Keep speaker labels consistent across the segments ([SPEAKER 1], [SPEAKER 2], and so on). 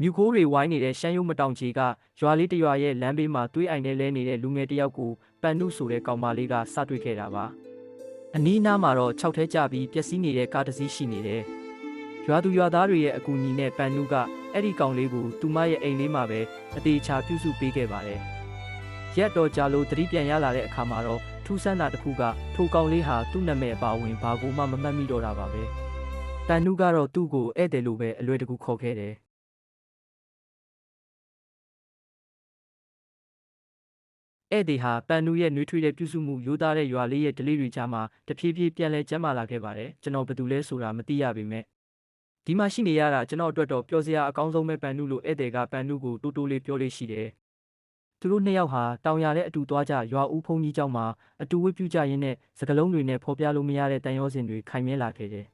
[SPEAKER 1] မြူခိုးတွေဝိုင်းနေတဲ့ရှမ်းရုံးမတောင်ကြီးကရွာလေးတရွာရဲ့လမ်းဘေးမှာသွေးအိုင်နဲ့လဲနေတဲ့လူငယ်တယောက်ကိုပန်နုဆိုတဲ့ကောင်မလေးကစတွေ့ခဲ့တာပါအနီးနားမှာတော့6ထဲကျပြီးပျက်စီးနေတဲ့ကားတစ်စီးရှိနေတယ်ရွာသူရွာသားတွေရဲ့အကူအညီနဲ့ပန်နုကအဲ့ဒီကောင်လေးကိုသူမရဲ့အိမ်လေးမှာပဲအသေးချာပြုစုပေးခဲ့ပါတယ်ရက်တော်ကြာလို့သတိပြန်ရလာတဲ့အခါမှာတော့ထူးဆန်းတာတစ်ခုကထိုကောင်လေးဟာသူ့နာမည်အပါဝင်ဘာကိုမှမမှတ်မိတော့တာပါပဲပန်နုကတော့သူ့ကိုဧည့်သည်လို့ပဲအလွယ်တကူခေါ်ခဲ့တယ်ဧည့်သည်ဟာပန်နုရဲ့နှွေးထွေးတဲ့ပြုစုမှုရိုးသားတဲ့ရွာလေးရဲ့ဓလေ့တွေကြားမှာတဖြည်းဖြည်းပြန်လဲကျန်းမာလာခဲ့ပါတယ်ကျွန်တော်ဘယ်သူလဲဆိုတာမသိရပေမဲ့ဒီမှာရှိနေရတာကျွန်တော်အတွက်တော့ပျော်စရာအကောင်းဆုံးပဲပန်နုလို့ဧည့်သည်ကပန်နုကိုတိုးတိုးလေးပြောလေးရှိတယ်သူတို့နှစ်ယောက်ဟာတောင်ရတဲ့အတူသွားကြရွာဦးဖုန်ကြီးเจ้าမှာအတူဝတ်ပြုကြရင်းနဲ့စကလုံးတွေနဲ့ဖော်ပြလို့မရတဲ့တန်ရောစင်တွေခိုင်မြဲလာခဲ့တယ်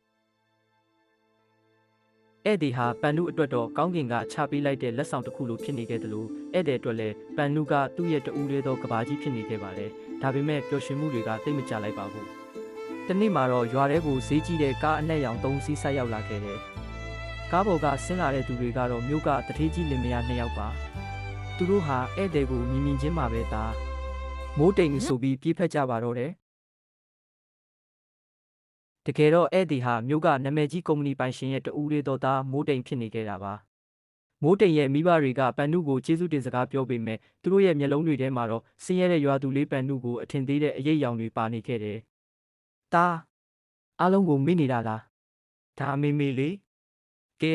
[SPEAKER 1] ဧည့်သည်ဟာပန်နုအတွက်တော့ကောင်းကင်ကချပေးလိုက်တဲ့လက်ဆောင်တစ်ခုလိုဖြစ်နေခဲ့တယ်လို့ဧည့်သည်အတွက်လည်းပန်နုကသူ့ရဲ့တူးလေးသောကဘာကြီးဖြစ်နေခဲ့ပါတယ်ဒါပေမဲ့ပျော်ရွှင်မှုတွေကတိတ်မကြလိုက်ပါဘူးတနေ့မှာတော့ရွာထဲကိုဈေးကြီးတဲ့ကားအနှက်ရောင်3စီးဆက်ရောက်လာခဲ့တယ်ကားပေါ်ကဆင်းလာတဲ့သူတွေကတော့မြို့ကတထေးကြီးလင်မယား2ယောက်ပါသူတို့ဟာဧည့်သည်ကိုမြင်မြင်ချင်းမှာပဲသားမိုးတိမ်ဆိုပြီးပြေးဖက်ကြပါတော့တယ်တကယ်တော့ဧည့်သည်ဟာမြို့ကနာမည်ကြီးကုမ္ပဏီပိုင်ရှင်ရဲ့တူးလေးတော်သားမိုးတိမ်ဖြစ်နေခဲ့တာပါမိုးတိမ်ရဲ့မိဘတွေကပန်နုကိုကျေးဇူးတင်စကားပြောပေမဲ့သူတို့ရဲ့မျက်လုံးတွေထဲမှာတော့ဆင်းရဲတဲ့ရွာသူလေးပန်နုကိုအထင်သေးတဲ့အရေးအယောင်တွေပါနေခဲ့တယ်တာအားလုံးကိုမေ့နေတာလားဒါအမေမေလေးကဲ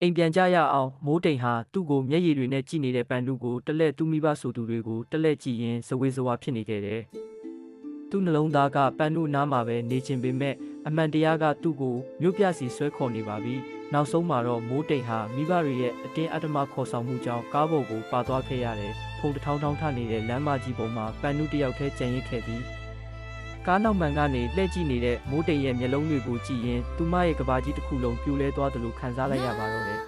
[SPEAKER 1] အိမ်ပြန်ကြရအောင်မိုးတိမ်ဟာသူ့ကိုမျက်ရည်တွေနဲ့ကြည့်နေတဲ့ပန်နုကိုတလက်သူ့မိဘဆိုသူတွေကိုတလက်ကြည့်ရင်ဇဝေဇဝါဖြစ်နေခဲ့တယ်သူ့နှလုံးသားကပန်နုနားမှာပဲနေချင်ပေမဲ့အမှန်တရားကသူ့ကိုမြို့ပြစီဆွဲခေါ်နေပါပြီနောက်ဆုံးမှာတော့မိုးတိမ်ဟာမိဘတွေရဲ့အတင်းအဓမ္မခေါ်ဆောင်မှုကြောင့်ကားပေါ်ကိုပါသွားခဲ့ရတယ်ဖုန်တထောင်းထောင်းထနေတဲ့လမ်းမကြီးပေါ်မှာပန်နုတယောက်တည်းကြံရစ်ခဲ့ပြီးကားနောက်မှန်ကနေလှည့်ကြည့်နေတဲ့မိုးတိမ်ရဲ့မျက်လုံးတွေကိုကြည့်ရင်သူမရဲ့ကဘာကြီးတစ်ခုလုံးပြိုလဲသွားတယ်လို့ခံစားလိုက်ရပါတော့တယ်